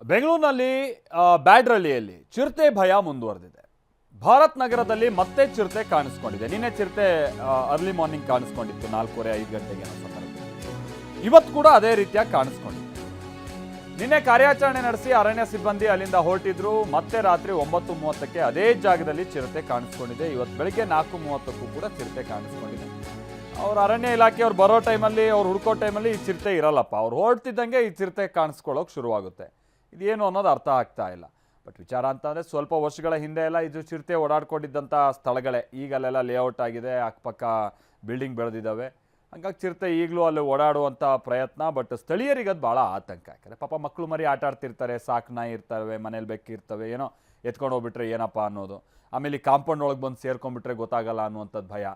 ಬೆಂಗಳೂರಿನಲ್ಲಿ ಬ್ಯಾಡ್ರಳ್ಳಿಯಲ್ಲಿ ಚಿರತೆ ಭಯ ಮುಂದುವರೆದಿದೆ. ಭಾರತ್ ನಗರದಲ್ಲಿ ಮತ್ತೆ ಚಿರತೆ ಕಾಣಿಸ್ಕೊಂಡಿದೆ. ನಿನ್ನೆ ಚಿರತೆ ಅರ್ಲಿ ಮಾರ್ನಿಂಗ್ ಕಾಣಿಸ್ಕೊಂಡಿತ್ತು 4:30-5 ಗಂಟೆಗೆ ಅನ್ನೋ ಸಂದರ್ಭದಲ್ಲಿ. ಇವತ್ತು ಕೂಡ ಅದೇ ರೀತಿಯಾಗಿ ಕಾಣಿಸ್ಕೊಂಡಿದೆ. ನಿನ್ನೆ ಕಾರ್ಯಾಚರಣೆ ನಡೆಸಿ ಅರಣ್ಯ ಸಿಬ್ಬಂದಿ ಅಲ್ಲಿಂದ ಹೊರಟಿದ್ರು. ಮತ್ತೆ ರಾತ್ರಿ 9:30ಕ್ಕೆ ಅದೇ ಜಾಗದಲ್ಲಿ ಚಿರತೆ ಕಾಣಿಸ್ಕೊಂಡಿದೆ. ಇವತ್ತು ಬೆಳಿಗ್ಗೆ 4:30ಕ್ಕೂ ಕೂಡ ಚಿರತೆ ಕಾಣಿಸ್ಕೊಂಡಿದೆ. ಅವ್ರ ಅರಣ್ಯ ಇಲಾಖೆ ಅವ್ರು ಬರೋ ಟೈಮಲ್ಲಿ, ಅವ್ರು ಹುಡ್ಕೋ ಟೈಮಲ್ಲಿ ಈ ಚಿರತೆ ಇರಲ್ಲಪ್ಪ. ಅವ್ರು ಹೊರಡ್ತಿದ್ದಂಗೆ ಈ ಚಿರತೆ ಕಾಣಿಸ್ಕೊಳ್ಳೋಕೆ ಶುರುವಾಗುತ್ತೆ. ಇದೇನು ಅನ್ನೋದು ಅರ್ಥ ಆಗ್ತಾ ಇಲ್ಲ. ಬಟ್ ವಿಚಾರ ಅಂತಂದರೆ ಸ್ವಲ್ಪ ವರ್ಷಗಳ ಹಿಂದೆ ಎಲ್ಲ ಇದು ಚಿರತೆ ಓಡಾಡ್ಕೊಂಡಿದ್ದಂಥ ಸ್ಥಳಗಳೇ. ಈಗ ಅಲ್ಲೆಲ್ಲ ಲೇಔಟ್ ಆಗಿದೆ, ಅಕ್ಕಪಕ್ಕ ಬಿಲ್ಡಿಂಗ್ ಬೆಳೆದಿದ್ದಾವೆ. ಹಂಗಾಗಿ ಚಿರತೆ ಈಗಲೂ ಅಲ್ಲಿ ಓಡಾಡುವಂಥ ಪ್ರಯತ್ನ. ಬಟ್ ಸ್ಥಳೀಯರಿಗೆ ಅದು ಭಾಳ ಆತಂಕ. ಯಾಕಂದರೆ ಪಾಪ ಮಕ್ಕಳು ಮರಿ ಆಟ ಆಡ್ತಿರ್ತಾರೆ, ಸಾಕು ನಾಯಿ ಇರ್ತವೆ, ಮನೇಲಿ ಬೆಕ್ಕಿರ್ತವೆ, ಏನೋ ಎತ್ಕೊಂಡು ಹೋಗ್ಬಿಟ್ರೆ ಏನಪ್ಪ ಅನ್ನೋದು. ಆಮೇಲೆ ಈ ಕಾಂಪೌಂಡ್ ಒಳಗೆ ಬಂದು ಸೇರ್ಕೊಂಡ್ಬಿಟ್ರೆ ಗೊತ್ತಾಗಲ್ಲ ಅನ್ನುವಂಥದ್ದು ಭಯ.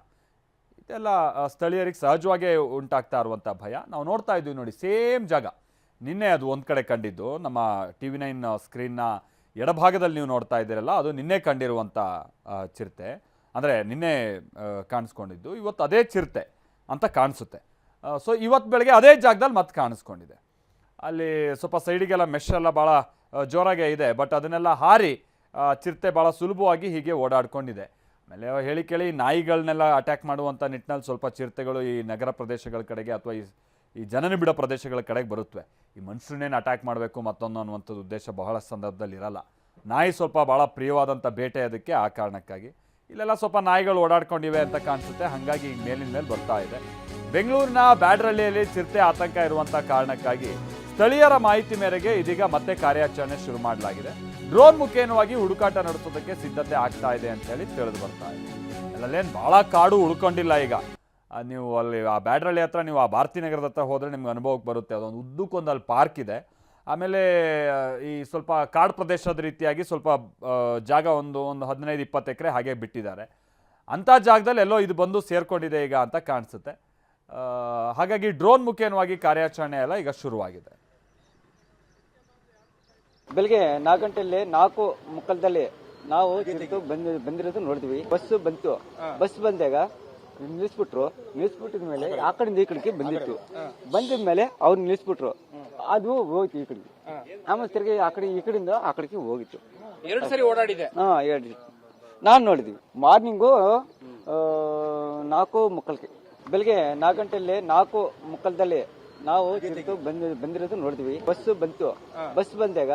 ಇದೆಲ್ಲ ಸ್ಥಳೀಯರಿಗೆ ಸಹಜವಾಗಿ ಉಂಟಾಗ್ತಾ ಇರುವಂಥ ಭಯ. ನಾವು ನೋಡ್ತಾ ಇದ್ದೀವಿ ನೋಡಿ, ಸೇಮ್ ಜಾಗ. ನಿನ್ನೆ ಅದು ಒಂದು ಕಡೆ ಕಂಡಿದ್ದು, ನಮ್ಮ TV9 ಸ್ಕ್ರೀನ್ನ ಎಡಭಾಗದಲ್ಲಿ ನೀವು ನೋಡ್ತಾ ಇದ್ದೀರಲ್ಲ, ಅದು ನಿನ್ನೆ ಕಂಡಿರುವಂಥ ಚಿರತೆ. ಅಂದರೆ ನಿನ್ನೆ ಕಾಣಿಸ್ಕೊಂಡಿದ್ದು, ಇವತ್ತು ಅದೇ ಚಿರತೆ ಅಂತ ಕಾಣಿಸುತ್ತೆ. ಸೊ ಇವತ್ತು ಬೆಳಗ್ಗೆ ಅದೇ ಜಾಗದಲ್ಲಿ ಮತ್ತೆ ಕಾಣಿಸ್ಕೊಂಡಿದೆ. ಅಲ್ಲಿ ಸ್ವಲ್ಪ ಸೈಡಿಗೆಲ್ಲ ಮೆಶ್ ಎಲ್ಲ ಭಾಳ ಜೋರಾಗೇ ಇದೆ. ಬಟ್ ಅದನ್ನೆಲ್ಲ ಹಾರಿ ಚಿರತೆ ಭಾಳ ಸುಲಭವಾಗಿ ಹೀಗೆ ಓಡಾಡ್ಕೊಂಡಿದೆ. ಆಮೇಲೆ ಹೇಳಿ ಕೇಳಿ ನಾಯಿಗಳನ್ನೆಲ್ಲ ಅಟ್ಯಾಕ್ ಮಾಡುವಂಥ ನಿಟ್ಟಿನಲ್ಲಿ ಸ್ವಲ್ಪ ಚಿರತೆಗಳು ಈ ನಗರ ಪ್ರದೇಶಗಳ ಕಡೆಗೆ ಅಥವಾ ಈ ಜನನಿಬಿಡ ಪ್ರದೇಶಗಳ ಕಡೆಗೆ ಬರುತ್ತವೆ. ಈ ಮನುಷ್ಯರನ್ನೇನು ಅಟ್ಯಾಕ್ ಮಾಡಬೇಕು ಮತ್ತೊಂದು ಅನ್ನುವಂಥದ್ದು ಉದ್ದೇಶ ಬಹಳ ಸಂದರ್ಭದಲ್ಲಿ ಇರಲ್ಲ. ನಾಯಿ ಸ್ವಲ್ಪ ಭಾಳ ಪ್ರಿಯವಾದಂಥ ಬೇಟೆ, ಅದಕ್ಕೆ ಆ ಕಾರಣಕ್ಕಾಗಿ ಇಲ್ಲೆಲ್ಲ ಸ್ವಲ್ಪ ನಾಯಿಗಳು ಓಡಾಡ್ಕೊಂಡಿವೆ ಅಂತ ಕಾಣಿಸುತ್ತೆ. ಹಾಗಾಗಿ ಈಗ ಮೇಲಿನ ಮೇಲೆ ಬರ್ತಾ ಇದೆ. ಬೆಂಗಳೂರಿನ ಬ್ಯಾಡ್ರಳ್ಳಿಯಲ್ಲಿ ಚಿರತೆ ಆತಂಕ ಇರುವಂಥ ಕಾರಣಕ್ಕಾಗಿ ಸ್ಥಳೀಯರ ಮಾಹಿತಿ ಮೇರೆಗೆ ಇದೀಗ ಮತ್ತೆ ಕಾರ್ಯಾಚರಣೆ ಶುರು ಮಾಡಲಾಗಿದೆ. ಡ್ರೋನ್ ಮುಖೇನವಾಗಿ ಹುಡುಕಾಟ ನಡೆಸೋದಕ್ಕೆ ಸಿದ್ಧತೆ ಆಗ್ತಾ ಇದೆ ಅಂತೇಳಿ ತಿಳಿದು ಬರ್ತಾ ಇದೆ. ಅಲ್ಲೇನು ಭಾಳ ಕಾಡು ಉಳ್ಕೊಂಡಿಲ್ಲ. ಈಗ ನೀವು ಅಲ್ಲಿ ಆ ಬ್ಯಾಡ್ರಳ್ಳಿ ಹತ್ರ, ನೀವು ಆ ಭಾರತಿ ನಗರದ ಹತ್ರ ಹೋದರೆ ನಿಮ್ಗೆ ಅನುಭವಕ್ಕೆ ಬರುತ್ತೆ. ಅದೊಂದು ಉದ್ದಕ್ಕೊಂದು ಅಲ್ಲಿ ಪಾರ್ಕ್ ಇದೆ. ಆಮೇಲೆ ಈ ಸ್ವಲ್ಪ ಕಾಡು ಪ್ರದೇಶದ ರೀತಿಯಾಗಿ ಸ್ವಲ್ಪ ಜಾಗ ಒಂದು 15-20 ಎಕರೆ ಹಾಗೆ ಬಿಟ್ಟಿದ್ದಾರೆ. ಅಂಥ ಜಾಗದಲ್ಲಿ ಎಲ್ಲೋ ಇದು ಬಂದು ಸೇರ್ಕೊಂಡಿದೆ ಈಗ ಅಂತ ಕಾಣಿಸುತ್ತೆ. ಹಾಗಾಗಿ ಡ್ರೋನ್ ಮುಖೇನವಾಗಿ ಕಾರ್ಯಾಚರಣೆ ಎಲ್ಲ ಈಗ ಶುರುವಾಗಿದೆ. ಬೆಳಿಗ್ಗೆ 4 ಗಂಟೆಯಲ್ಲಿ 4:30 ನಾವು ಬಂದಿರೋದು ನೋಡಿದ್ವಿ. ಬಸ್ ಬಂತು. ಬಸ್ ಬಂದಾಗ ನಿಲ್ಲಿಸ್ಬಿಟ್ಟಿದ ಮೇಲೆ ಆ ಕಡೆಯಿಂದ ಈ ಕಡೆಗೆ ಬಂದಿತ್ತು. ಬಂದಿದ ಮೇಲೆ ಅವ್ರು ನಿಲ್ಲಿಸ್ಬಿಟ್ರು. ಅದು ಹೋಯ್ತು ಈ ಕಡೆಗೆ. ಆಮೇಲೆ ತಿರ್ಗಿ ಈ ಕಡೆಯಿಂದ ಆ ಕಡೆಗೆ ಹೋಗಿತ್ತು. 2 ಸರಿ ಓಡಾಡಿದೆ. 2 ನಾನ್ ನೋಡಿದ್ವಿ. ಮಾರ್ನಿಂಗು 4:30ಕ್ಕೆ. ಬೆಳಿಗ್ಗೆ 4 ಗಂಟೆಯಲ್ಲಿ 4:30 ನಾವು ಬಂದಿರೋದು ನೋಡಿದ್ವಿ. ಬಸ್ ಬಂತು. ಬಸ್ ಬಂದಾಗ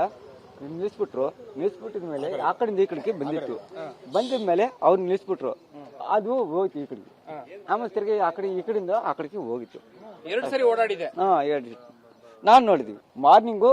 ನಿಲ್ಲಿಸ್ಬಿಟ್ಟಿದ ಮೇಲೆ ಆ ಕಡೆಯಿಂದ ಈ ಕಡೆಗೆ ಬಂದಿತ್ತು. ಬಂದಿದ ಮೇಲೆ ಅವ್ರು ನಿಲ್ಲಿಸ್ಬಿಟ್ರು. ಅದು ಹೋಯ್ತು ಈ ಕಡೆಗೆ. ಆಮೇಲೆ ತಿರ್ಗಿ ಈ ಕಡೆಯಿಂದ ಆ ಕಡೆಗೆ ಹೋಗಿತ್ತು. 2 ಸರಿ ಓಡಾಡಿದೆ. 2 ನಾನ್ ನೋಡಿದ್ವಿ. ಮಾರ್ನಿಂಗು